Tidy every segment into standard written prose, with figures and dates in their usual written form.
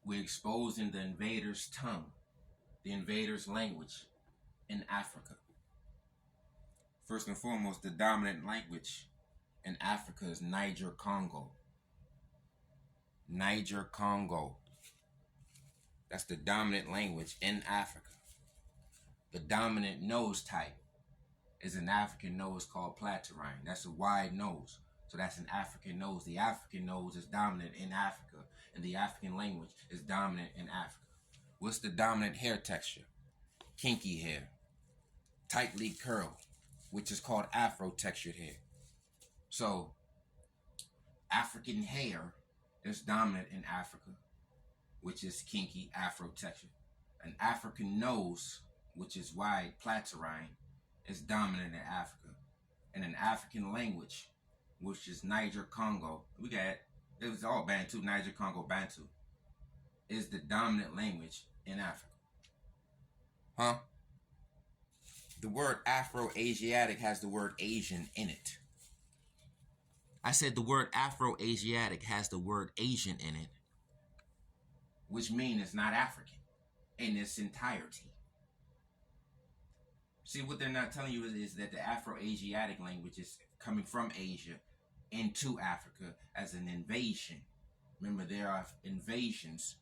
We're exposing the invaders' tongue, the invaders' language in Africa. First and foremost, the dominant language in Africa is Niger-Congo. Niger-Congo. That's the dominant language in Africa. The dominant nose type is an African nose called Platyrrhine. That's a wide nose. So that's an African nose. The African nose is dominant in Africa, and the African language is dominant in Africa. What's the dominant hair texture? Kinky hair. Tightly curled, which is called Afro-textured hair. So African hair is dominant in Africa, which is kinky Afro-textured. An African nose, which is wide Platyrrhine, is dominant in Africa. And an African language, which is Niger-Congo, it was all Bantu, Niger-Congo Bantu, is the dominant language in Africa. Huh? The word Afro-Asiatic has the word Asian in it. I said the word Afro-Asiatic has the word Asian in it, which means it's not African in its entirety. See, what they're not telling you is that the Afro-Asiatic language is coming from Asia into Africa as an invasion. Remember, there are invasions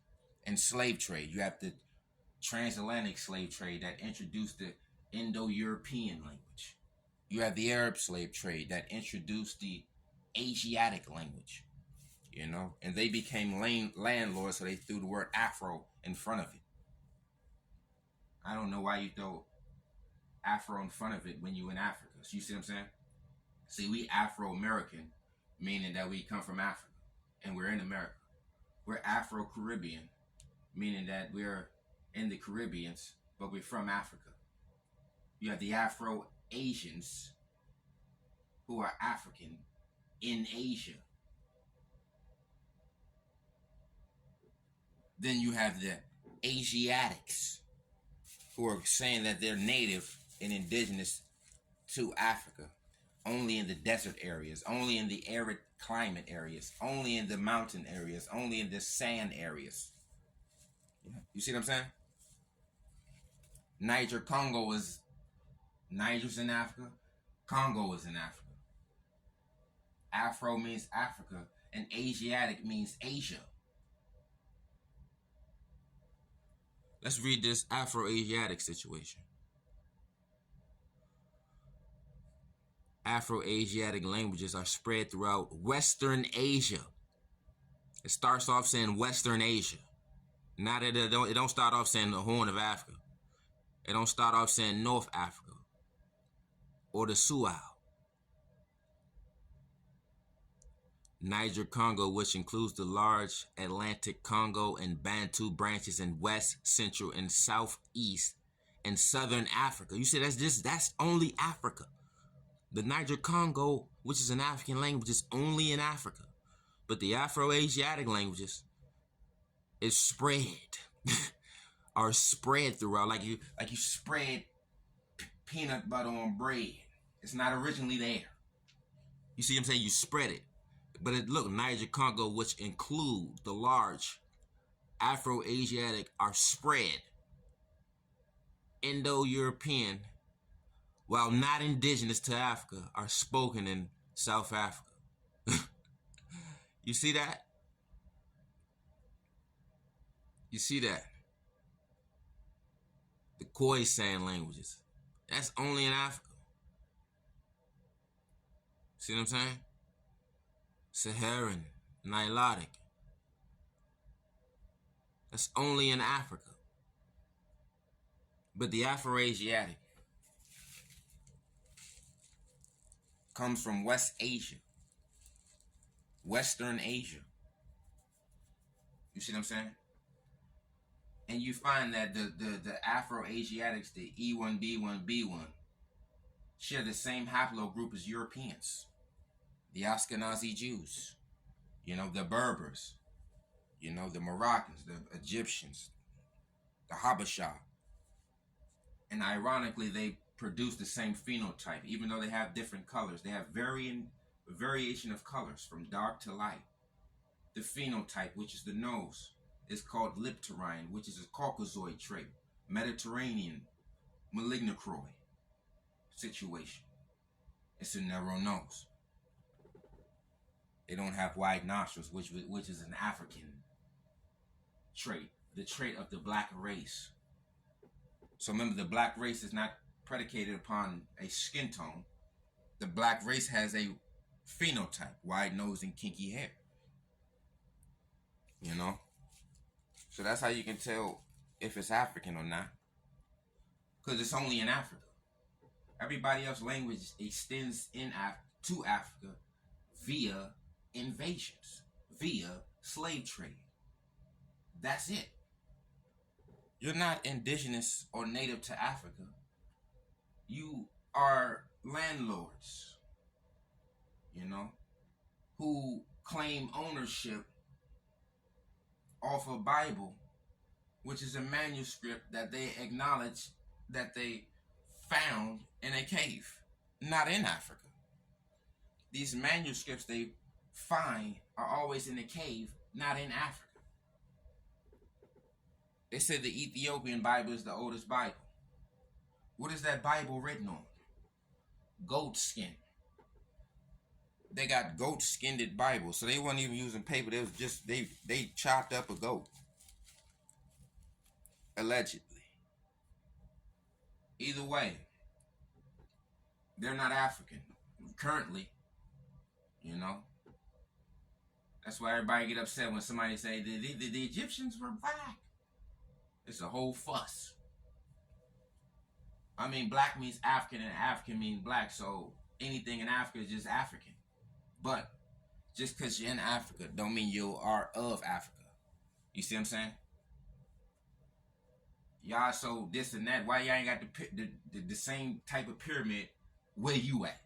and slave trade. You have the transatlantic slave trade that introduced the Indo-European language. You have the Arab slave trade that introduced the Asiatic language, and they became landlords, so they threw the word Afro in front of it. I don't know why you throw Afro in front of it when you're in Africa. So you see what I'm saying? See, we Afro-American, meaning that we come from Africa, and we're in America. We're Afro-Caribbean, meaning that we're in the Caribbeans, but we're from Africa. You have the Afro-Asians, who are African in Asia. Then you have the Asiatics, who are saying that they're native and indigenous to Africa, only in the desert areas, only in the arid climate areas, only in the mountain areas, only in the sand areas. You see what I'm saying? Niger-Congo is, Niger's in Africa, Congo is in Africa. Afro means Africa, and Asiatic means Asia. Let's read this Afro-Asiatic situation. Afro-Asiatic languages are spread throughout Western Asia. It starts off saying Western Asia. Now that it don't start off saying the Horn of Africa. It don't start off saying North Africa or the Suau. Niger-Congo, which includes the large Atlantic Congo and Bantu branches in West, Central, and Southeast and Southern Africa. You see, that's only Africa. The Niger-Congo, which is an African language, is only in Africa. But the Afro-Asiatic languages is spread, are spread throughout, like you spread peanut butter on bread. It's not originally there. You see what I'm saying? You spread it. But look, Niger-Congo, which include the large Afro-Asiatic, are spread Indo-European, while not indigenous to Africa, are spoken in South Africa. You see that? You see that? The Khoisan languages. That's only in Africa. See what I'm saying? Saharan, Nilotic. That's only in Africa. But the Afro-Asiatic comes from West Asia, Western Asia. You see what I'm saying? And you find that the Afro-Asiatics, the E1B1B1, share the same haplogroup as Europeans. The Ashkenazi Jews, the Berbers, the Moroccans, the Egyptians, the Habasha. And ironically, they produce the same phenotype, even though they have different colors. They have variation of colors from dark to light. The phenotype, which is the nose, is called lipterine, which is a Caucasoid trait. Mediterranean malignocroid situation. It's a narrow nose. They don't have wide nostrils, which is an African trait, the trait of the black race. So remember, the black race is not predicated upon a skin tone. The black race has a phenotype, wide nose and kinky hair. You know? So that's how you can tell if it's African or not. Because it's only in Africa. Everybody else's language extends to Africa via invasions, via slave trade. That's it. You're not indigenous or native to Africa. You are landlords, you know, who claim ownership off a Bible, which is a manuscript that they acknowledge that they found in a cave, not in Africa. These manuscripts they find are always in a cave, not in Africa. They said the Ethiopian Bible is the oldest Bible. What is that Bible written on? Goat skin. They got goat skinned Bibles, so they weren't even using paper. They was just they chopped up a goat, allegedly. Either way, they're not African currently. You know, that's why everybody get upset when somebody say the Egyptians were black. It's a whole fuss. I mean, black means African and African means black, so anything in Africa is just African. But just because you're in Africa don't mean you are of Africa. You see what I'm saying? Y'all so this and that. Why y'all ain't got the same type of pyramid where you at?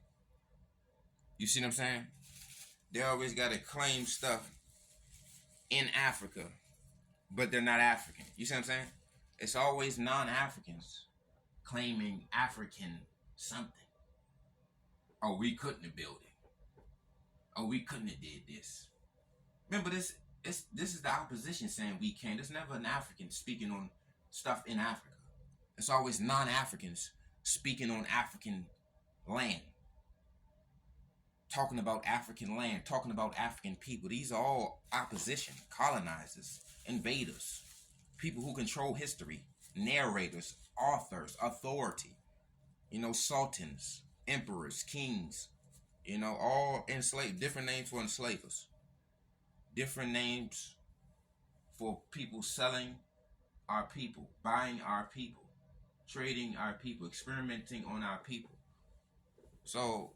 You see what I'm saying? They always got to claim stuff in Africa, but they're not African. You see what I'm saying? It's always non-Africans claiming African something. Oh, we couldn't have built it. Oh, we couldn't have did this. Remember, this is the opposition saying we can't. There's never an African speaking on stuff in Africa. It's always non-Africans speaking on African land. Talking about African land, talking about African people. These are all opposition, colonizers, invaders, people who control history, narrators, authors, authority, you know, sultans, emperors, kings, you know, all enslaved, different names for enslavers, different names for people selling our people, buying our people, trading our people, experimenting on our people. So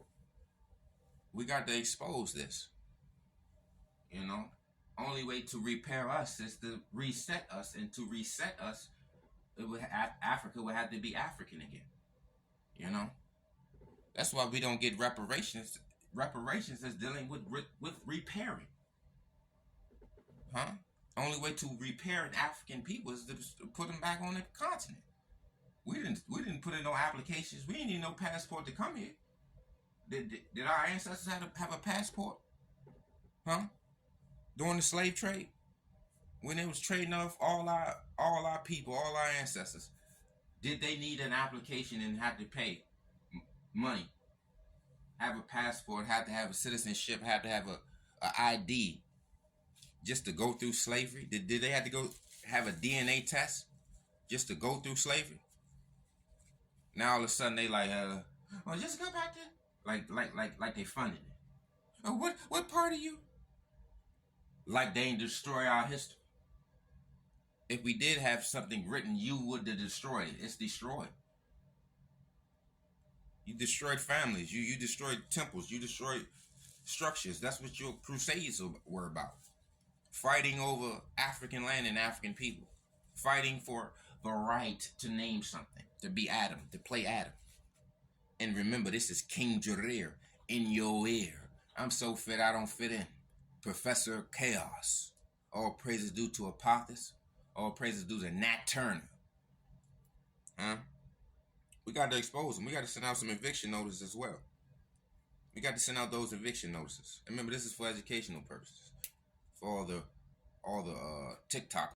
we got to expose this, you know. Only way to repair us is to reset us, and to reset us, Africa would have to be African again, you know. That's why we don't get reparations. Reparations is dealing with repairing, huh? Only way to repair an African people is to put them back on the continent. We didn't put in no applications. We didn't need no passport to come here. Did our ancestors have a passport? Huh? During the slave trade, when they was trading off all our people, all our ancestors, did they need an application and have to pay money? Have a passport, have to have a citizenship, have to have a ID just to go through slavery? Did they have to go have a DNA test just to go through slavery? Now all of a sudden they like, well, just go back there. Like they funded it. Oh, what part of you? Like they ain't destroy our history. If we did have something written, you would have destroyed it. It's destroyed. You destroyed families. You destroyed temples. You destroyed structures. That's what your crusades were about. Fighting over African land and African people. Fighting for the right to name something. To be Adam. To play Adam. And remember, this is King Jareer in your ear. I'm so fit I don't fit in. Professor Chaos. All praises due to Apophis. All praises due to Nat Turner. Huh? We got to expose them. We got to send out some eviction notices as well. We got to send out those eviction notices. And remember, this is for educational purposes. For all the TikTok